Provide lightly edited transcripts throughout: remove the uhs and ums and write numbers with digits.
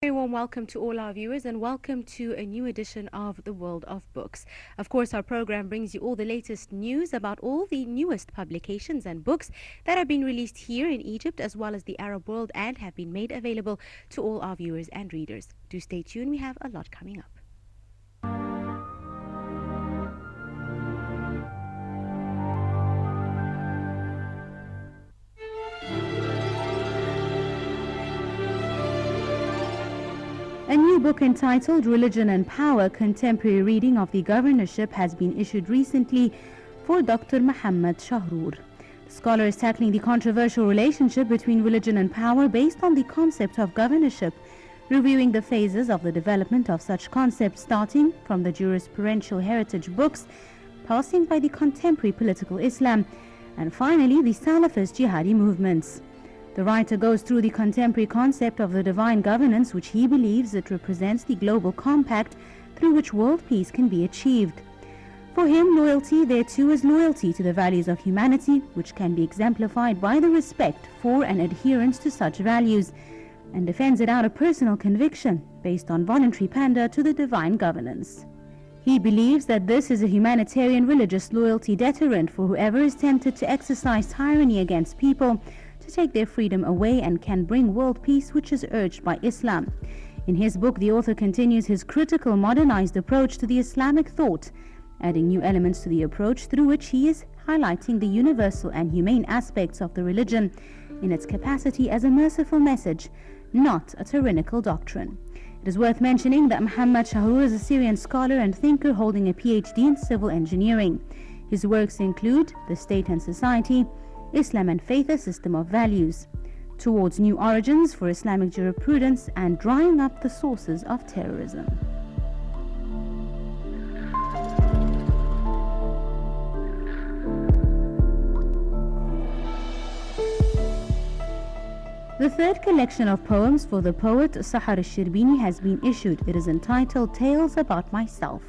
Very warm welcome to all our viewers and welcome to a new edition of The World of Books. Of course, our program brings you all the latest news about all the newest publications and books that have been released here in Egypt as well as the Arab world and have been made available to all our viewers and readers. Do stay tuned, we have a lot coming up. A new book entitled Religion and Power, Contemporary Reading of the Governorship has been issued recently for Dr. Muhammad Shahrour. The scholar is tackling the controversial relationship between religion and power based on the concept of governorship, reviewing the phases of the development of such concepts starting from the jurisprudential heritage books, passing by the contemporary political Islam, and finally the Salafist jihadi movements. The writer goes through the contemporary concept of the divine governance, which he believes it represents the global compact through which world peace can be achieved. For him, loyalty there too is loyalty to the values of humanity, which can be exemplified by the respect for and adherence to such values, and defends it out of personal conviction based on voluntary pander to the divine governance. He believes that this is a humanitarian religious loyalty deterrent for whoever is tempted to exercise tyranny against people, to take their freedom away, and can bring world peace, which is urged by Islam. In his book, the author continues his critical modernized approach to the Islamic thought, adding new elements to the approach through which he is highlighting the universal and humane aspects of the religion in its capacity as a merciful message, not a tyrannical doctrine. It is worth mentioning that Muhammad Shahrour is a Syrian scholar and thinker holding a PhD in civil engineering. His works include The State and Society, Islam and Faith, a System of Values, Towards New Origins for Islamic Jurisprudence, and Drying Up the Sources of Terrorism. The third collection of poems for the poet Sahar al-Shirbini has been issued. It is entitled Tales About Myself.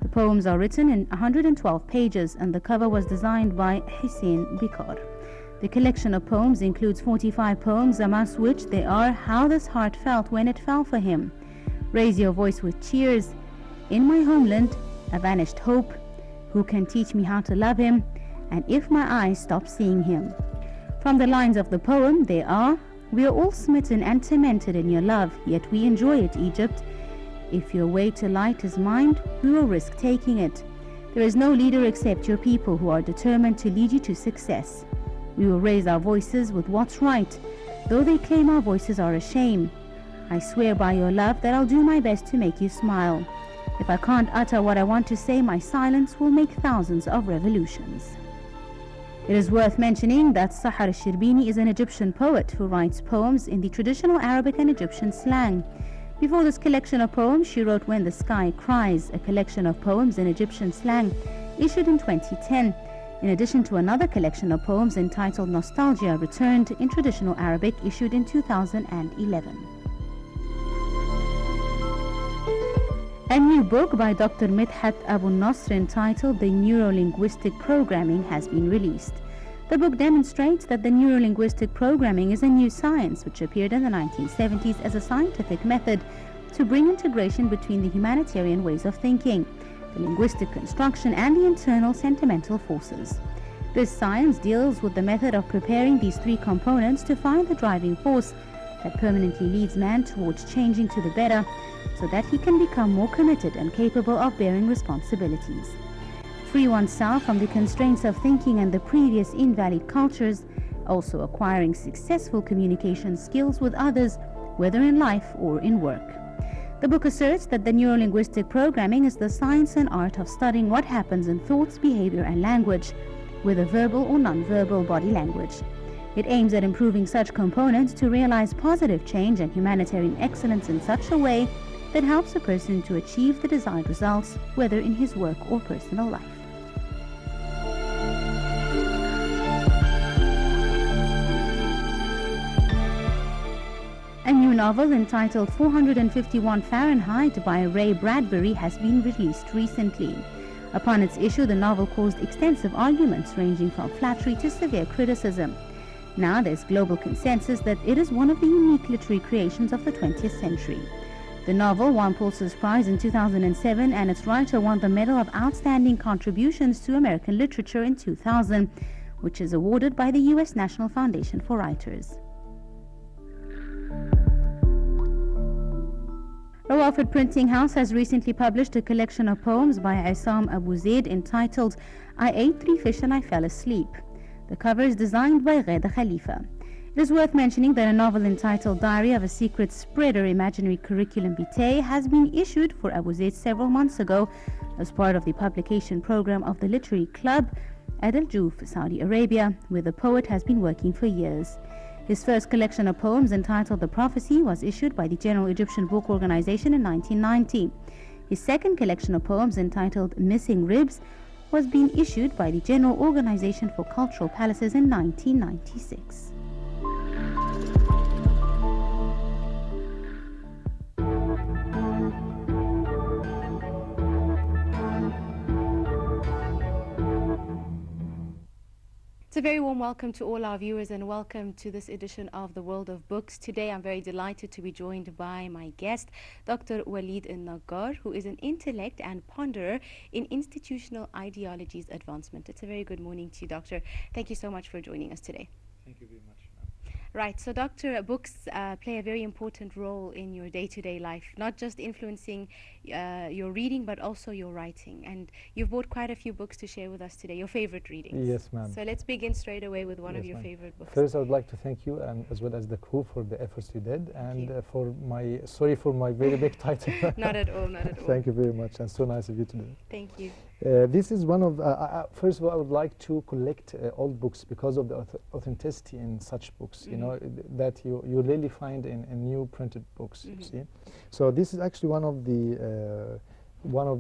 The poems are written in 112 pages and the cover was designed by Hussein Bikar. The collection of poems includes 45 poems, amongst which there are How This Heart Felt When It Fell for Him, Raise Your Voice with Cheers, In My Homeland, A Vanished Hope, Who Can Teach Me How to Love Him, and If My Eyes Stop Seeing Him. From the lines of the poem there are, We are all smitten and tormented in your love, yet we enjoy it, Egypt. If your way to light is mined, we will risk taking it. There is no leader except your people who are determined to lead you to success. We will raise our voices with what's right, though they claim our voices are a shame. I swear by your love that I'll do my best to make you smile. If I can't utter what I want to say, my silence will make thousands of revolutions. It is worth mentioning that Sahar al-Shirbini is an Egyptian poet who writes poems in the traditional Arabic and Egyptian slang. Before this collection of poems, she wrote When the Sky Cries, a collection of poems in Egyptian slang, issued in 2010, in addition to another collection of poems entitled Nostalgia Returned in traditional Arabic, issued in 2011. A new book by Dr. Midhat Abu Nasr entitled The NeuroLinguistic Programming has been released. The book demonstrates that the neurolinguistic programming is a new science which appeared in the 1970s as a scientific method to bring integration between the humanitarian ways of thinking, the linguistic construction, and the internal sentimental forces. This science deals with the method of preparing these three components to find the driving force that permanently leads man towards changing to the better so that he can become more committed and capable of bearing responsibilities. Free oneself from the constraints of thinking and the previous invalid cultures, also acquiring successful communication skills with others, whether in life or in work. The book asserts that the neurolinguistic programming is the science and art of studying what happens in thoughts, behavior, and language, whether verbal or non-verbal body language. It aims at improving such components to realize positive change and humanitarian excellence in such a way that helps a person to achieve the desired results, whether in his work or personal life. A new novel entitled 451 Fahrenheit by Ray Bradbury has been released recently. Upon its issue, the novel caused extensive arguments ranging from flattery to severe criticism. Now there's global consensus that it is one of the unique literary creations of the 20th century. The novel won Pulitzer's Prize in 2007, and its writer won the Medal of Outstanding Contributions to American Literature in 2000, which is awarded by the U.S. National Foundation for Writers. Rawafed Printing House has recently published a collection of poems by Isam Abu Zeid entitled I Ate 3 Fish and I Fell Asleep. The cover is designed by Gheda Khalifa. It is worth mentioning that a novel entitled Diary of a Secret Spreader Imaginary Curriculum Vitae has been issued for Abu Zeid several months ago as part of the publication program of the Literary Club at Al Juf, Saudi Arabia, where the poet has been working for years. His first collection of poems, entitled The Prophecy, was issued by the General Egyptian Book Organization in 1990. His second collection of poems, entitled Missing Ribs, was being issued by the General Organization for Cultural Palaces in 1996. A very warm welcome to all our viewers and welcome to this edition of The World of Books. Today I'm very delighted to be joined by my guest, Dr. Waleed Naggar, who is an intellect and ponderer in institutional ideologies advancement. It's a very good morning to you, Doctor. Thank you so much for joining us today. Thank you very much. Right, so Doctor, books play a very important role in your day-to-day life, not just influencing your reading, but also your writing. And you've bought quite a few books to share with us today, your favorite readings. Yes, ma'am. So let's begin straight away with one of your favorite books. First, I would like to thank you, and as well as the crew, for the efforts you did, and sorry for my very big title. Not at all, not at all. Thank you very much, and so nice of you to do. Thank you. This is one of, first of all, I would like to collect old books because of the authenticity in such books, you know, that you really find in new printed books, you see. So this is actually one of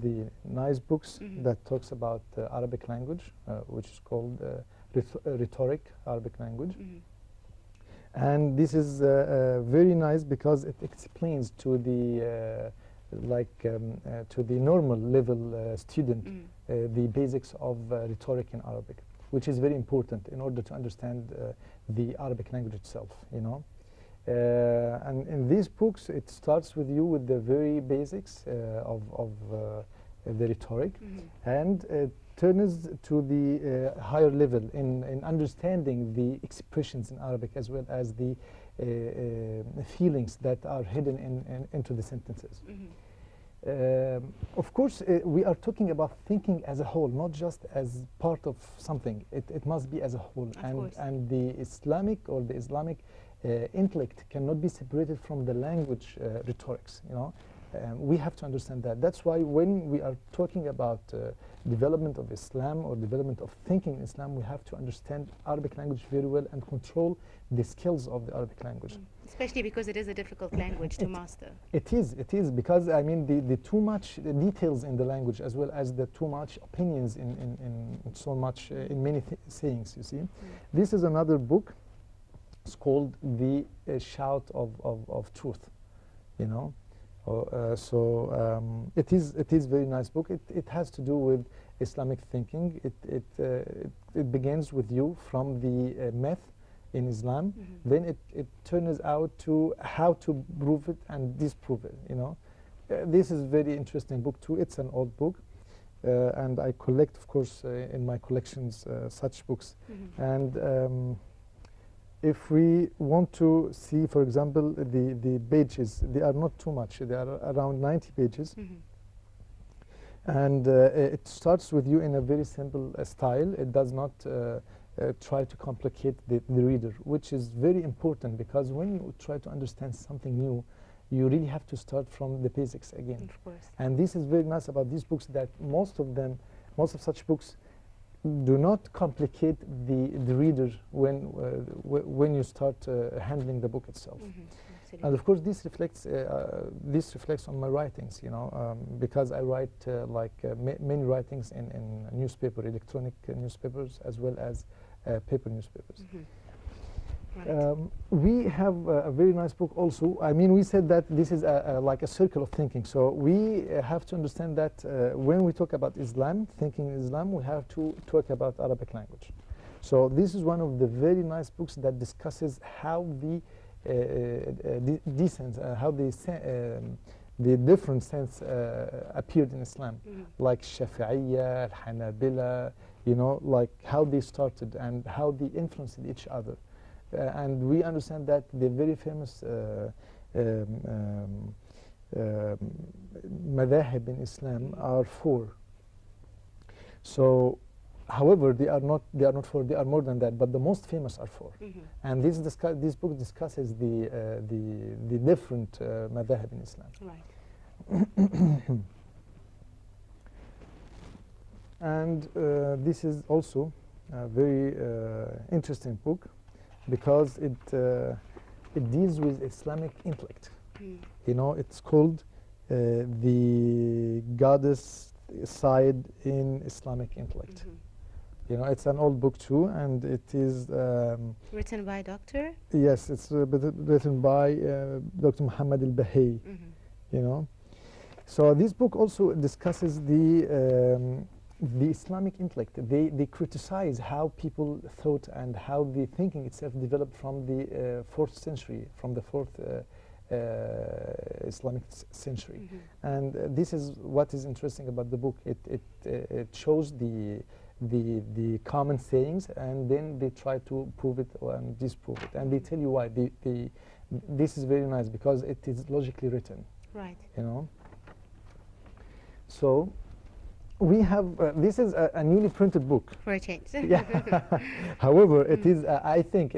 the nice books that talks about Arabic language, which is called rhetoric Arabic language. And this is very nice because it explains to the to the normal level student the basics of rhetoric in Arabic, which is very important in order to understand the Arabic language itself, you know. And in these books, it starts with you with the very basics of the rhetoric, and turns to the higher level in understanding the expressions in Arabic, as well as the feelings that are hidden into the sentences. Of course, we are talking about thinking as a whole, not just as part of something. It must be as a whole. And the Islamic or the Islamic intellect cannot be separated from the language rhetorics, you know. We have to understand that. That's why when we are talking about development of Islam or development of thinking in Islam, we have to understand Arabic language very well and control the skills of the Arabic language. Especially because it is a difficult language to master. It is, because I mean the too much details in the language, as well as the too much opinions in so much, in many sayings, you see. This is another book. It's called The Shout of Truth, you know. It is very nice book. It has to do with Islamic thinking. It begins with you from the myth in Islam. Then it turns out to how to prove it and disprove it, you know. This is very interesting book too. It's an old book, and I collect, of course, in my collections such books. And if we want to see, for example, the pages, they are not too much. They are around 90 pages. And it starts with you in a very simple style. It does not try to complicate the reader, which is very important, because when you try to understand something new, you really have to start from the basics again. Of course. And this is very nice about these books, that most of such books do not complicate the reader when you start handling the book itself. And of course, this reflects on my writings, you know, because I write many writings in newspaper, electronic newspapers, as well as paper newspapers. We have a very nice book also. I mean, we said that this is like a circle of thinking. So we have to understand that when we talk about Islam, thinking in Islam, we have to talk about Arabic language. So this is one of the very nice books that discusses how the descent, how the different sense appeared in Islam, like Shafi'iyya, Hanabila, you know, like how they started and how they influenced each other. And we understand that the very famous madhahib in Islam are 4. So, however, they are not 4. They are more than that. But the most famous are 4. And this book discusses the different madhahib in Islam. Right. And this is also a very interesting book because it deals with Islamic intellect. You know, it's called the goddess side in Islamic intellect. You know, it's an old book too, and it is written by Dr. Yes, it's written by Dr. Muhammad al-Bahai. You know, so this book also discusses the Islamic intellect. They criticize how people thought and how the thinking itself developed from the 4th century, from the 4th Islamic century. And this is what is interesting about the book. It shows the common sayings, and then they try to prove it and disprove it, and they tell you why. This is very nice because it is logically written. Right. You know. So we have this is a newly printed book. For a change. Yeah. However, it is I think